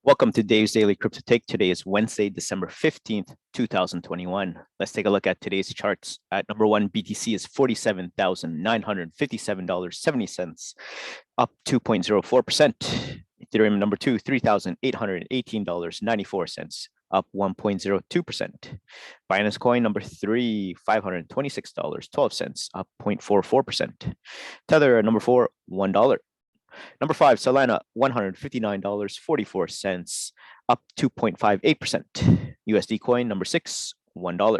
Welcome to Dave's Daily Crypto Take. Today is Wednesday, December 15th, 2021. Let's take a look at today's charts. At number one, BTC is $47,957.70, up 2.04%. Ethereum number two, $3,818.94, up 1.02%. Binance Coin number three, $526.12, up 0.44%. Tether number four, $1. Number five, Solana, $159.44, up 2.58%. USD coin, number six, $1.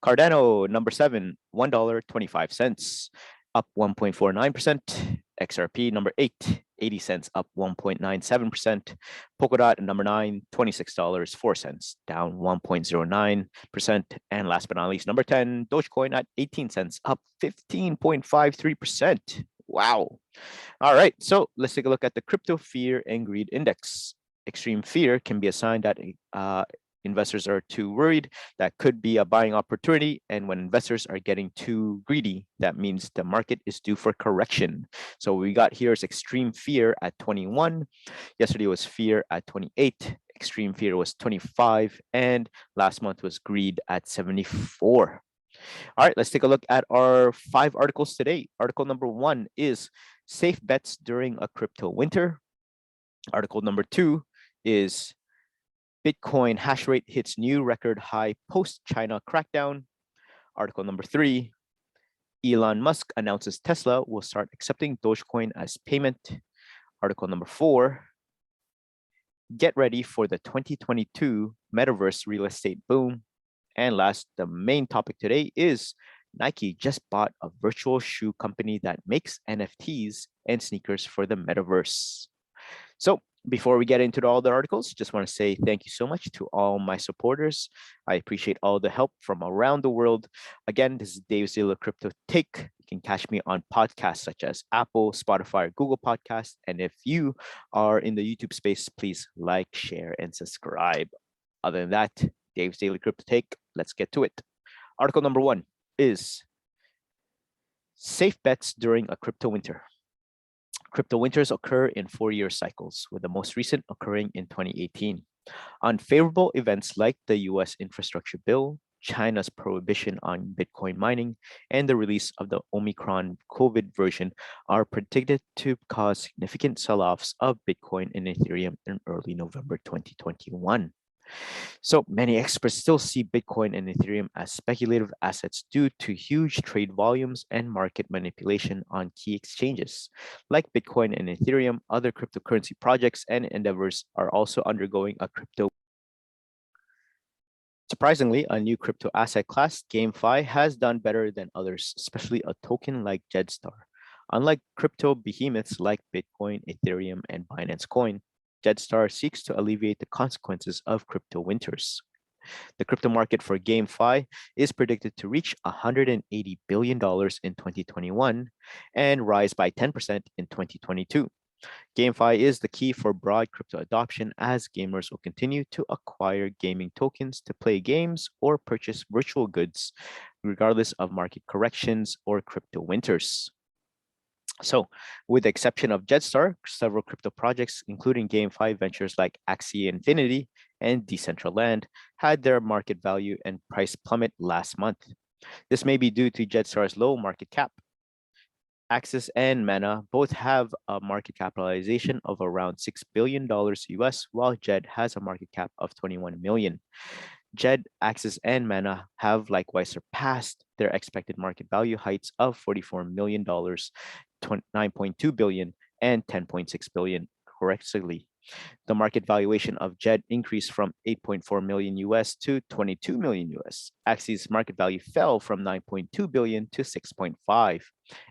Cardano, number seven, $1.25, up 1.49%. XRP, number eight, 80 cents, up 1.97%. Polkadot, number nine, $26.04, down 1.09%. And last but not least, number 10, Dogecoin at 18 cents, up 15.53%. Wow. All right, so let's take a look at the crypto fear and greed index. Extreme fear can be a sign that investors are too worried. That could be a buying opportunity. And when investors are getting too greedy, that means the market is due for correction. So we got here is extreme fear at 21. Yesterday was fear at 28. Extreme fear was 25. And last month was greed at 74. All right, let's take a look at our 5 articles today. Article number 1 is safe bets during a crypto winter. Article number 2 is Bitcoin hash rate hits new record high post-China crackdown. Article number 3, Elon Musk announces Tesla will start accepting Dogecoin as payment. Article number 4, get ready for the 2022 Metaverse real estate boom. And last, the main topic today is Nike just bought a virtual shoe company that makes NFTs and sneakers for the Metaverse. So before we get into all the articles, just want to say thank you so much to all my supporters. I appreciate all the help from around the world. Again, this is Dave's Daily Crypto Take. You can catch me on podcasts such as Apple, Spotify, or Google Podcasts. And if you are in the YouTube space, please like, share, and subscribe. Other than that, Dave's Daily Crypto Take, let's get to it. Article number 1 is safe bets during a crypto winter. Crypto winters occur in 4-year cycles, with the most recent occurring in 2018. Unfavorable events like the US infrastructure bill, China's prohibition on Bitcoin mining, and the release of the Omicron Covid version are predicted to cause significant sell-offs of Bitcoin and Ethereum in early November 2021. So many experts still see Bitcoin and Ethereum as speculative assets due to huge trade volumes and market manipulation on key exchanges. Like Bitcoin and Ethereum, other cryptocurrency projects and endeavors are also undergoing a crypto. Surprisingly, a new crypto asset class, GameFi, has done better than others, especially a token like Jetstar. Unlike crypto behemoths like Bitcoin, Ethereum, and Binance Coin, Jetstar seeks to alleviate the consequences of crypto winters. The crypto market for GameFi is predicted to reach $180 billion in 2021 and rise by 10% in 2022. GameFi is the key for broad crypto adoption as gamers will continue to acquire gaming tokens to play games or purchase virtual goods, regardless of market corrections or crypto winters. So, with the exception of Jetstar, several crypto projects, including GameFi ventures like Axie Infinity and Decentraland, had their market value and price plummet last month. This may be due to Jetstar's low market cap. Axis and Mana both have a market capitalization of around $6 billion US, while Jed has a market cap of 21 million. Jed, Axis, and Mana have likewise surpassed their expected market value heights of $44 million, $9.2 billion, and $10.6 billion, correctly. The market valuation of Jed increased from 8.4 million US to 22 million US. Axie's market value fell from 9.2 billion to 6.5.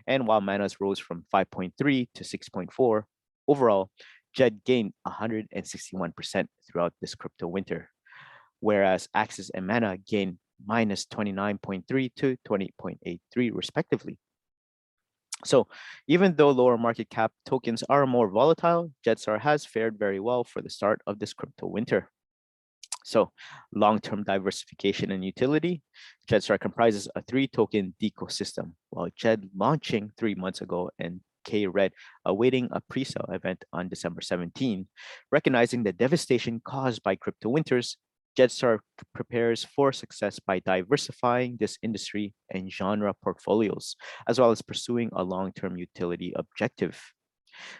And while Mana's rose from 5.3 to 6.4, overall, Jed gained 161% throughout this crypto winter, whereas Axis and Mana gained minus 29.3 to 20.83 respectively. So even though lower market cap tokens are more volatile, Jetstar has fared very well for the start of this crypto winter. So long-term diversification and utility, Jetstar comprises a 3-token ecosystem, while Jed launching 3 months ago and K-Red, awaiting a pre-sale event on December 17. Recognizing the devastation caused by crypto winters, Jetstar prepares for success by diversifying this industry and genre portfolios, as well as pursuing a long-term utility objective.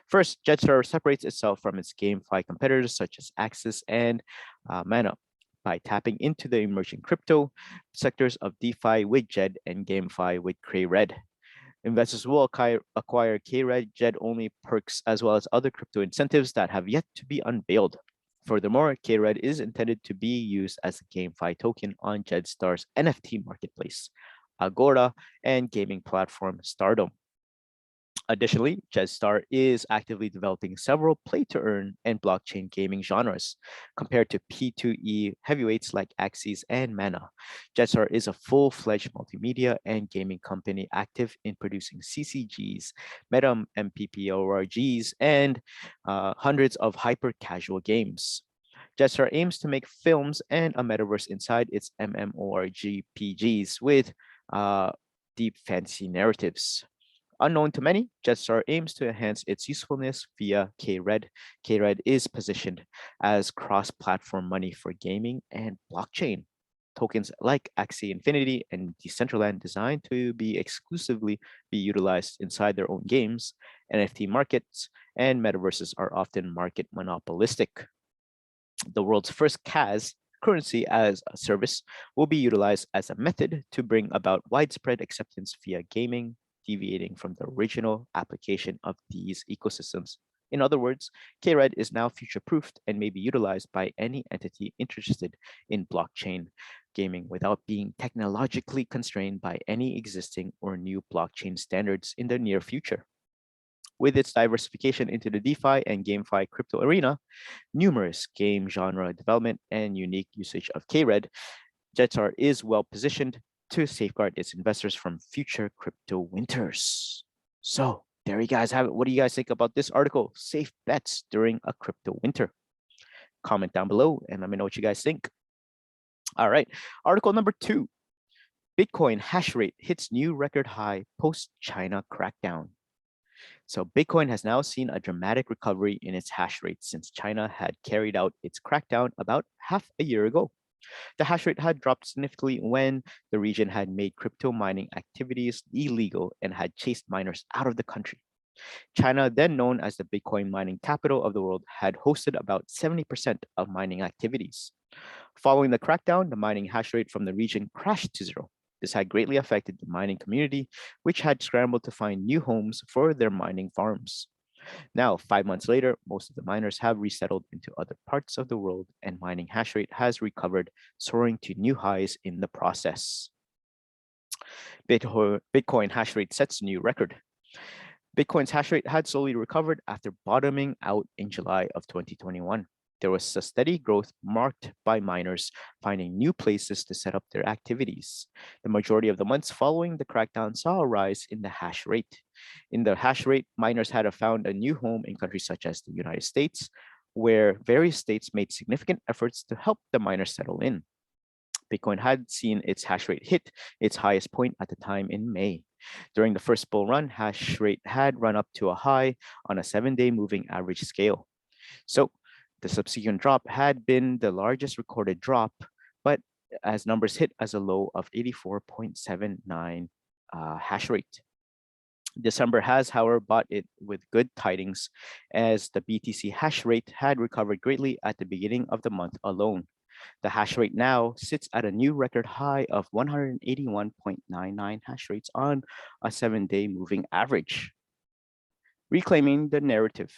First, Jetstar separates itself from its GameFi competitors such as Axis and Mana by tapping into the emerging crypto sectors of DeFi with Jed and GameFi with K-Red. Investors will acquire K-Red Jed-only perks as well as other crypto incentives that have yet to be unveiled. Furthermore, K-Red is intended to be used as a GameFi token on Jetstar's NFT marketplace, Agora, and gaming platform Stardom. Additionally, Jetstar is actively developing several play-to-earn and blockchain gaming genres. Compared to P2E heavyweights like Axis and Mana, Jetstar is a full-fledged multimedia and gaming company active in producing CCGs, meta MMORPGs, and hundreds of hyper-casual games. Jetstar aims to make films and a metaverse inside its MMORPGs with deep fantasy narratives. Unknown to many, Jetstar aims to enhance its usefulness via K-Red. K-Red is positioned as cross-platform money for gaming and blockchain. Tokens like Axie Infinity and Decentraland designed to be exclusively be utilized inside their own games. NFT markets and metaverses are often market monopolistic. The world's first CAS, currency as a service, will be utilized as a method to bring about widespread acceptance via gaming, deviating from the original application of these ecosystems. In other words, K-Red is now future-proofed and may be utilized by any entity interested in blockchain gaming without being technologically constrained by any existing or new blockchain standards in the near future. With its diversification into the DeFi and GameFi crypto arena, numerous game genre development, and unique usage of K-Red, Jetstar is well positioned to safeguard its investors from future crypto winters. So there you guys have it. What do you guys think about this article? Safe bets during a crypto winter. Comment down below and let me know what you guys think. All right, article number 2. Bitcoin hash rate hits new record high post-China crackdown. So Bitcoin has now seen a dramatic recovery in its hash rate since China had carried out its crackdown about half a year ago. The hash rate had dropped significantly when the region had made crypto mining activities illegal and had chased miners out of the country. China, then known as the Bitcoin mining capital of the world, had hosted about 70% of mining activities. Following the crackdown, the mining hash rate from the region crashed to zero. This had greatly affected the mining community, which had scrambled to find new homes for their mining farms. Now, 5 months later, most of the miners have resettled into other parts of the world, and mining hash rate has recovered, soaring to new highs in the process. Bitcoin hash rate sets new record. Bitcoin's hash rate had slowly recovered after bottoming out in July of 2021. There was a steady growth marked by miners finding new places to set up their activities. The majority of the months following the crackdown saw a rise in the hash rate. In the hash rate, miners had found a new home in countries such as the United States, where various states made significant efforts to help the miners settle in. Bitcoin had seen its hash rate hit its highest point at the time in May. During the first bull run, hash rate had run up to a high on a 7-day moving average scale. So the subsequent drop had been the largest recorded drop, but as numbers hit as a low of 84.79 hash rate. December has, however, bought it with good tidings, as the BTC hash rate had recovered greatly at the beginning of the month alone. The hash rate now sits at a new record high of 181.99 hash rates on a 7-day moving average. Reclaiming the narrative.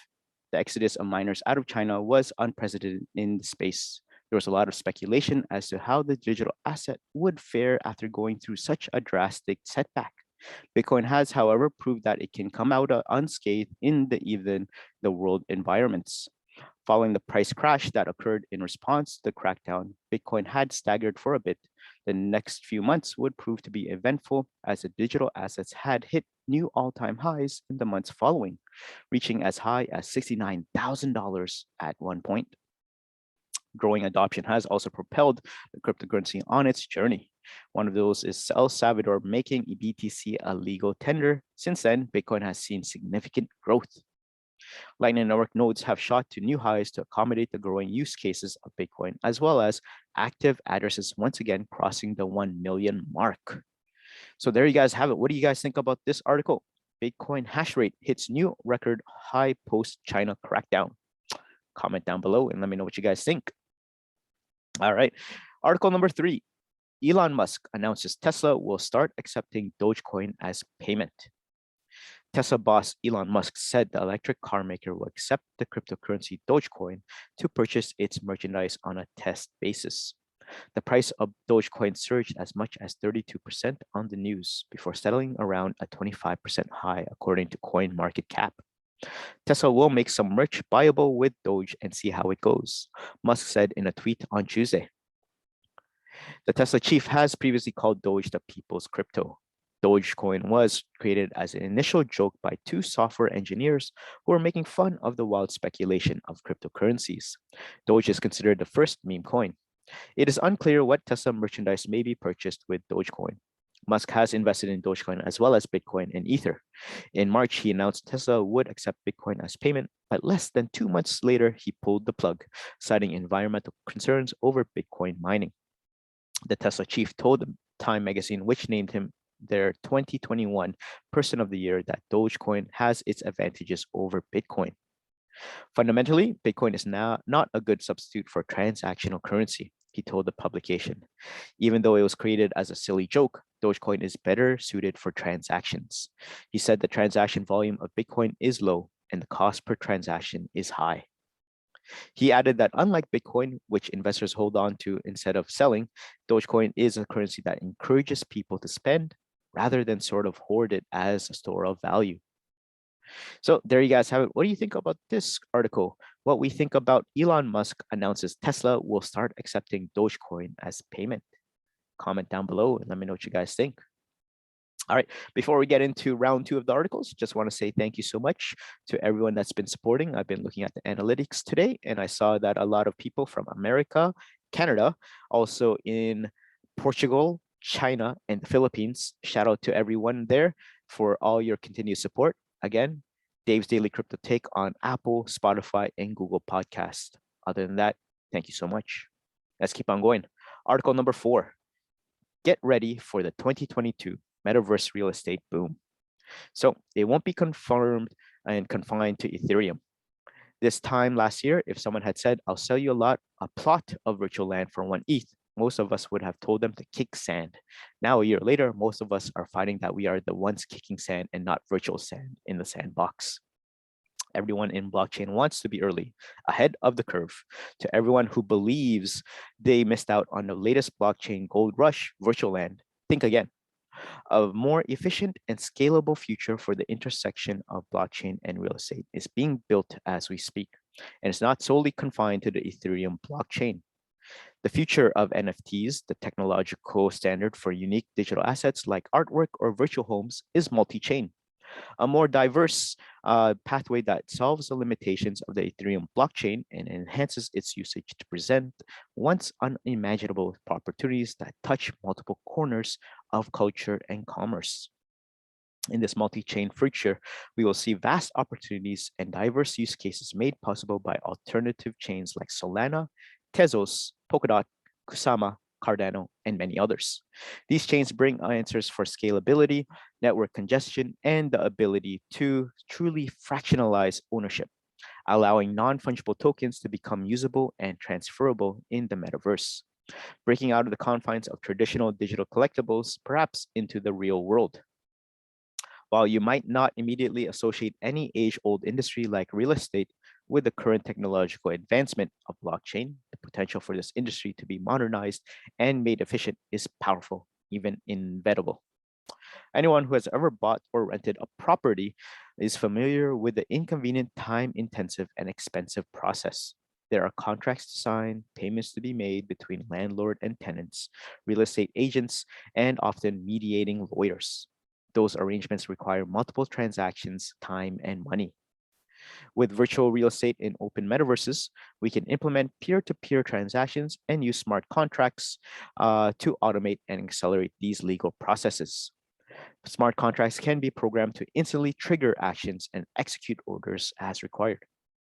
The exodus of miners out of China was unprecedented in the space. There was a lot of speculation as to how the digital asset would fare after going through such a drastic setback. Bitcoin has, however, proved that it can come out unscathed in even the world environments. Following the price crash that occurred in response to the crackdown, Bitcoin had staggered for a bit. The next few months would prove to be eventful as the digital assets had hit new all-time highs in the months following, reaching as high as $69,000 at one point. Growing adoption has also propelled the cryptocurrency on its journey. One of those is El Salvador making BTC a legal tender. Since then, Bitcoin has seen significant growth. Lightning Network nodes have shot to new highs to accommodate the growing use cases of Bitcoin, as well as active addresses once again crossing the 1 million mark. So there you guys have it. What do you guys think about this article? Bitcoin hash rate hits new record high post China crackdown. Comment down below and let me know what you guys think. All right. Article number 3. Elon Musk announces Tesla will start accepting Dogecoin as payment. Tesla boss Elon Musk said the electric car maker will accept the cryptocurrency Dogecoin to purchase its merchandise on a test basis. The price of Dogecoin surged as much as 32% on the news before settling around a 25% high, according to CoinMarketCap. Tesla will make some merch buyable with Doge and see how it goes, Musk said in a tweet on Tuesday. The Tesla chief has previously called Doge the people's crypto. Dogecoin was created as an initial joke by two software engineers who were making fun of the wild speculation of cryptocurrencies. Doge is considered the first meme coin. It is unclear what Tesla merchandise may be purchased with Dogecoin. Musk has invested in Dogecoin as well as Bitcoin and Ether. In March, he announced Tesla would accept Bitcoin as payment, but less than 2 months later, he pulled the plug, citing environmental concerns over Bitcoin mining. The Tesla chief told Time magazine, which named him their 2021 Person of the Year, that Dogecoin has its advantages over Bitcoin. Fundamentally, Bitcoin is now not a good substitute for transactional currency, he told the publication. Even though it was created as a silly joke, Dogecoin is better suited for transactions. He said the transaction volume of Bitcoin is low and the cost per transaction is high. He added that unlike Bitcoin, which investors hold on to instead of selling, Dogecoin is a currency that encourages people to spend rather than sort of hoard it as a store of value. So there you guys have it. What do you think about this article? What we think about Elon Musk announces Tesla will start accepting Dogecoin as payment. Comment down below and let me know what you guys think. All right, before we get into round 2 of the articles, just want to say thank you so much to everyone that's been supporting. I've been looking at the analytics today, and I saw that a lot of people from America, Canada, also in Portugal, China, and the Philippines. Shout out to everyone there for all your continued support. Again, Dave's Daily Crypto Take on Apple, Spotify, and Google Podcast. Other than that, thank you so much. Let's keep on going. Article number 4. Get ready for the 2022 Metaverse real estate boom. So it won't be confirmed and confined to Ethereum. This time last year, if someone had said, I'll sell you a plot of virtual land for 1 ETH, most of us would have told them to kick sand. Now, a year later, most of us are finding that we are the ones kicking sand and not virtual sand in the sandbox. Everyone in blockchain wants to be early, ahead of the curve. To everyone who believes they missed out on the latest blockchain gold rush, virtual land, think again. A more efficient and scalable future for the intersection of blockchain and real estate is being built as we speak, and it's not solely confined to the Ethereum blockchain. The future of NFTs, the technological standard for unique digital assets like artwork or virtual homes, is multi-chain. A more diverse pathway that solves the limitations of the Ethereum blockchain and enhances its usage to present once unimaginable opportunities that touch multiple corners of culture and commerce. In this multi-chain future, we will see vast opportunities and diverse use cases made possible by alternative chains like Solana, Tezos, Polkadot, Kusama, Cardano, and many others. These chains bring answers for scalability, network congestion, and the ability to truly fractionalize ownership, allowing non-fungible tokens to become usable and transferable in the metaverse, breaking out of the confines of traditional digital collectibles, perhaps into the real world. While you might not immediately associate any age-old industry like real estate with the current technological advancement of blockchain, the potential for this industry to be modernized and made efficient is powerful, even inevitable. Anyone who has ever bought or rented a property is familiar with the inconvenient, time-intensive, and expensive process. There are contracts to sign, payments to be made between landlord and tenants, real estate agents, and often mediating lawyers. Those arrangements require multiple transactions, time, and money. With virtual real estate in open metaverses, we can implement peer-to-peer transactions and use smart contracts to automate and accelerate these legal processes. Smart contracts can be programmed to instantly trigger actions and execute orders as required.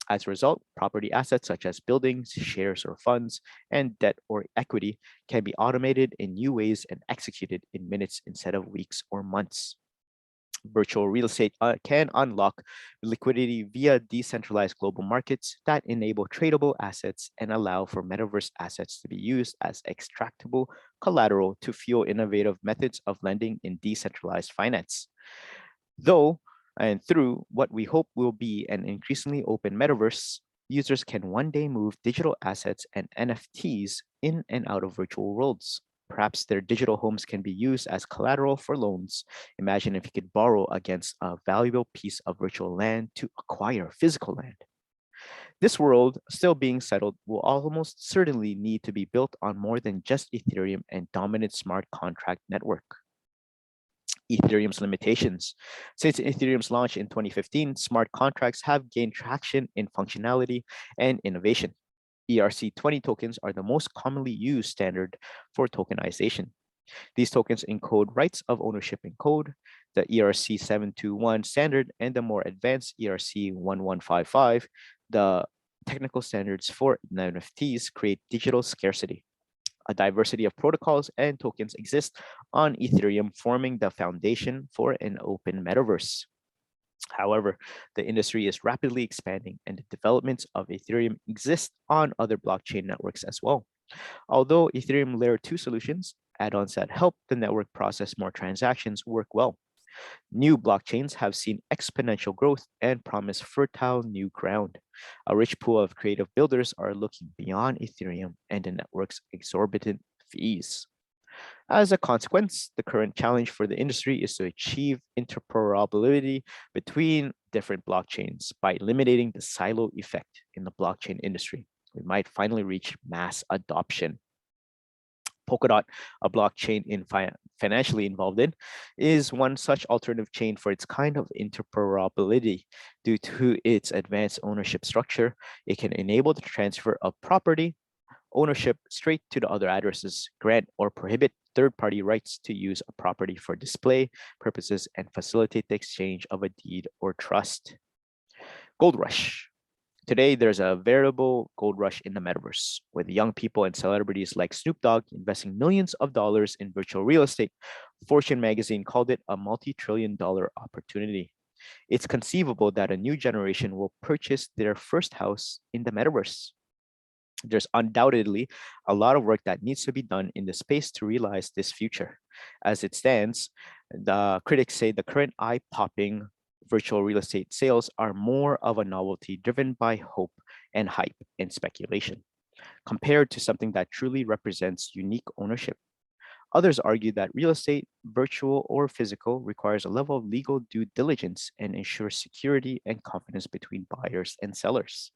As a result, property assets such as buildings, shares or funds, and debt or equity can be automated in new ways and executed in minutes instead of weeks or months. Virtual real estate can unlock liquidity via decentralized global markets that enable tradable assets and allow for metaverse assets to be used as extractable collateral to fuel innovative methods of lending in decentralized finance. Though, and through what we hope will be an increasingly open metaverse, users can one day move digital assets and NFTs in and out of virtual worlds. Perhaps their digital homes can be used as collateral for loans. Imagine if you could borrow against a valuable piece of virtual land to acquire physical land. This world, still being settled, will almost certainly need to be built on more than just Ethereum and dominant smart contract network. Ethereum's limitations. Since Ethereum's launch in 2015, smart contracts have gained traction in functionality and innovation. ERC20 tokens are the most commonly used standard for tokenization. These tokens encode rights of ownership in code. The ERC721 standard and the more advanced ERC1155, the technical standards for NFTs, create digital scarcity. A diversity of protocols and tokens exist on Ethereum, forming the foundation for an open metaverse. However, the industry is rapidly expanding and the developments of Ethereum exist on other blockchain networks as well. Although Ethereum Layer 2 solutions, add-ons that help the network process more transactions work well. New blockchains have seen exponential growth and promise fertile new ground. A rich pool of creative builders are looking beyond Ethereum and the network's exorbitant fees. As a consequence, the current challenge for the industry is to achieve interoperability between different blockchains by eliminating the silo effect in the blockchain industry. We might finally reach mass adoption. Polkadot, a blockchain financially involved in, is one such alternative chain for its kind of interoperability. Due to its advanced ownership structure, it can enable the transfer of property ownership straight to the other addresses, grant or prohibit third-party rights to use a property for display purposes, and facilitate the exchange of a deed or trust. Gold rush. Today, there's a veritable gold rush in the metaverse, with young people and celebrities like Snoop Dogg investing millions of dollars in virtual real estate. Fortune magazine called it a multi-trillion-dollar opportunity. It's conceivable that a new generation will purchase their first house in the metaverse. There's undoubtedly a lot of work that needs to be done in the space to realize this future. As it stands, the critics say the current eye-popping virtual real estate sales are more of a novelty driven by hope and hype and speculation, compared to something that truly represents unique ownership. Others argue that real estate, virtual or physical, requires a level of legal due diligence and ensures security and confidence between buyers and sellers.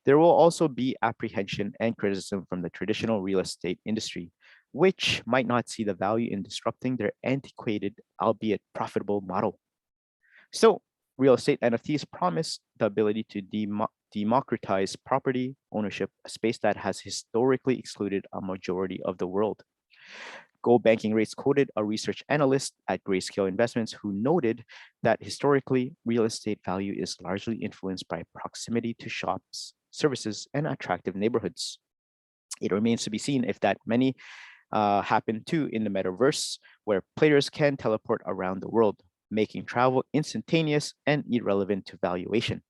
There will also be apprehension and criticism from the traditional real estate industry, which might not see the value in disrupting their antiquated, albeit profitable model. So, real estate NFTs promise the ability to democratize property ownership, a space that has historically excluded a majority of the world. Gold banking rates quoted a research analyst at Grayscale Investments who noted that historically, real estate value is largely influenced by proximity to shops, services, and attractive neighborhoods. It remains to be seen if that many happen too in the metaverse, where players can teleport around the world, making travel instantaneous and irrelevant to valuation.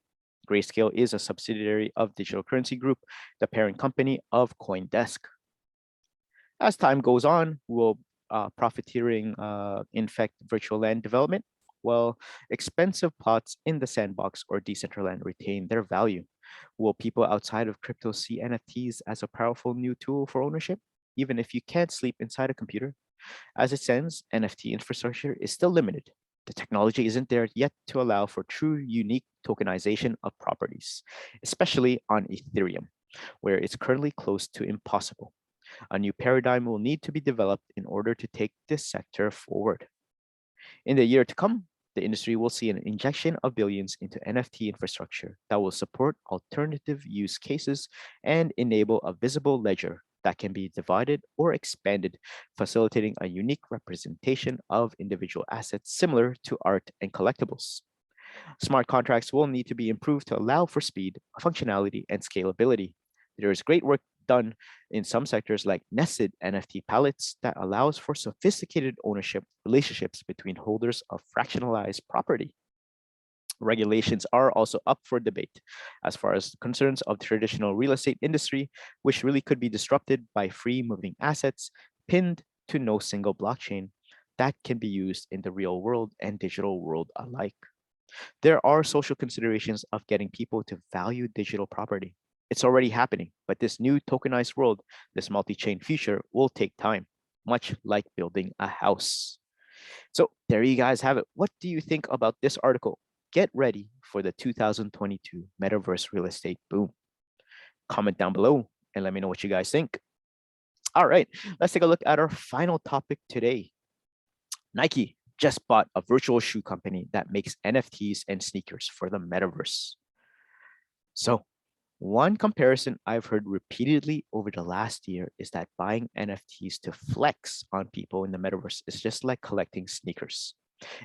Grayscale is a subsidiary of Digital Currency Group, the parent company of CoinDesk. As time goes on, will profiteering infect virtual land development? Well, expensive plots in the sandbox or decentraland retain their value. Will people outside of crypto see NFTs as a powerful new tool for ownership, even if you can't sleep inside a computer? As it stands, NFT infrastructure is still limited. The technology isn't there yet to allow for true unique tokenization of properties, especially on Ethereum, where it's currently close to impossible. A new paradigm will need to be developed in order to take this sector forward. In the year to come, The industry will see an injection of billions into NFT infrastructure that will support alternative use cases and enable a visible ledger that can be divided or expanded, facilitating a unique representation of individual assets similar to art and collectibles. Smart contracts will need to be improved to allow for speed, functionality, and scalability. There is great work done in some sectors like nested NFT palettes that allows for sophisticated ownership relationships between holders of fractionalized property. Regulations are also up for debate as far as concerns of the traditional real estate industry, which really could be disrupted by free moving assets pinned to no single blockchain that can be used in the real world and digital world alike. There are social considerations of getting people to value digital property. It's already happening, but this new tokenized world, this multi chain future, will take time, much like building a house. So, there you guys have it. What do you think about this article? Get ready for the 2022 Metaverse real estate boom. Comment down below and let me know what you guys think. All right, let's take a look at our final topic today. Nike just bought a virtual shoe company that makes NFTs and sneakers for the metaverse. So, one comparison I've heard repeatedly over the last year is that buying NFTs to flex on people in the metaverse is just like collecting sneakers.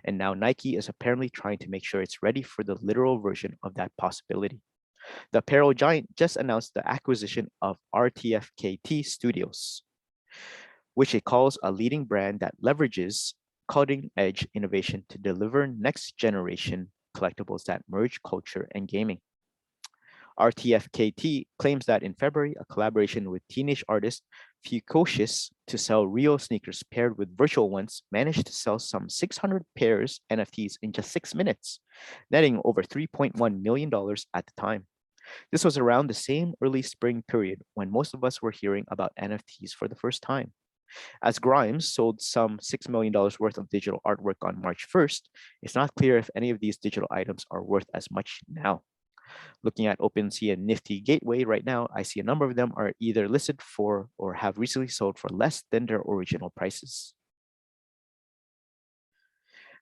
And now Nike is apparently trying to make sure it's ready for the literal version of that possibility. The apparel giant just announced the acquisition of RTFKT Studios, which it calls a leading brand that leverages cutting edge innovation to deliver next generation collectibles that merge culture and gaming. RTFKT claims that in February, a collaboration with teenage artist Fucocious to sell real sneakers paired with virtual ones managed to sell some 600 pairs NFTs in just 6 minutes, netting over $3.1 million at the time. This was around the same early spring period when most of us were hearing about NFTs for the first time. As Grimes sold some $6 million worth of digital artwork on March 1st, it's not clear if any of these digital items are worth as much now. Looking at OpenSea and Nifty Gateway right now, I see a number of them are either listed for or have recently sold for less than their original prices.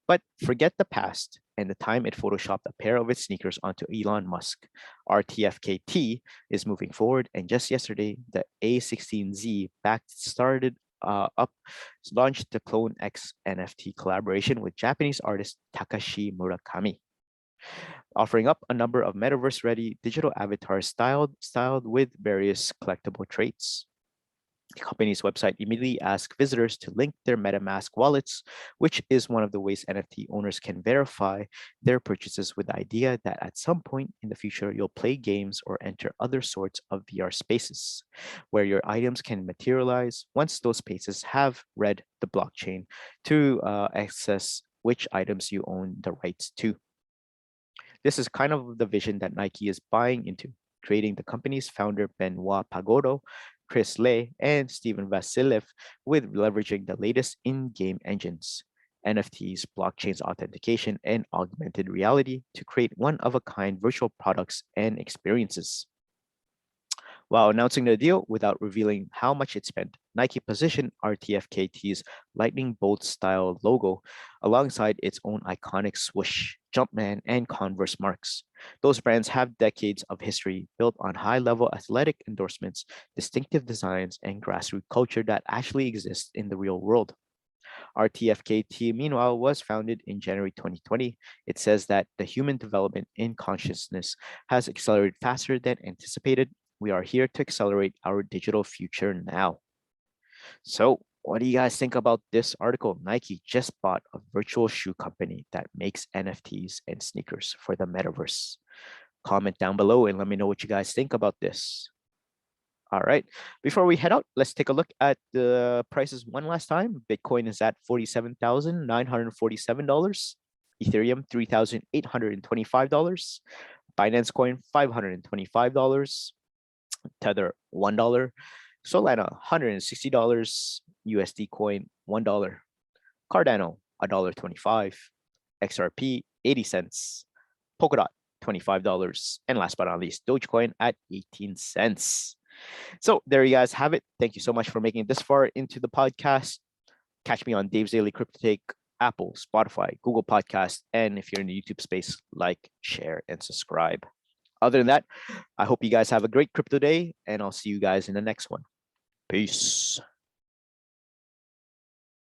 But forget the past and the time it photoshopped a pair of its sneakers onto Elon Musk. RTFKT is moving forward, and just yesterday, the A16Z backed started up launched the Clone X NFT collaboration with Japanese artist Takashi Murakami, offering up a number of metaverse-ready digital avatars styled with various collectible traits. The company's website immediately asks visitors to link their MetaMask wallets, which is one of the ways NFT owners can verify their purchases, with the idea that at some point in the future, you'll play games or enter other sorts of VR spaces where your items can materialize once those spaces have read the blockchain to access which items you own the rights to. This is kind of the vision that Nike is buying into, creating the company's founder Benoit Pagodo, Chris Lay, and Steven Vasiliev with leveraging the latest in-game engines, NFTs, blockchain's authentication, and augmented reality to create one-of-a-kind virtual products and experiences. While announcing the deal without revealing how much it spent, Nike positioned RTFKT's lightning bolt style logo alongside its own iconic swoosh, Jumpman, and Converse marks. Those brands have decades of history built on high level athletic endorsements, distinctive designs, and grassroots culture that actually exists in the real world. RTFKT, meanwhile, was founded in January 2020. It says that the human development in consciousness has accelerated faster than anticipated. We are here to accelerate our digital future now. So, what do you guys think about this article? Nike just bought a virtual shoe company that makes NFTs and sneakers for the metaverse. Comment down below and let me know what you guys think about this. All right. Before we head out, let's take a look at the prices one last time. Bitcoin is at $47,947. Ethereum, $3,825. Binance Coin, $525. Tether, $1. Solana, $160. USD Coin, $1. Cardano, $1.25. XRP, 80 cents. Polkadot, $25. And last but not least, Dogecoin at 18 cents. So there you guys have it. Thank you so much for making it this far into the podcast. Catch me on Dave's Daily Crypto Take Apple, Spotify, Google Podcast, and if you're in the YouTube space, like, share, and subscribe. Other than that, I hope you guys have a great crypto day, and I'll see you guys in the next one. Peace.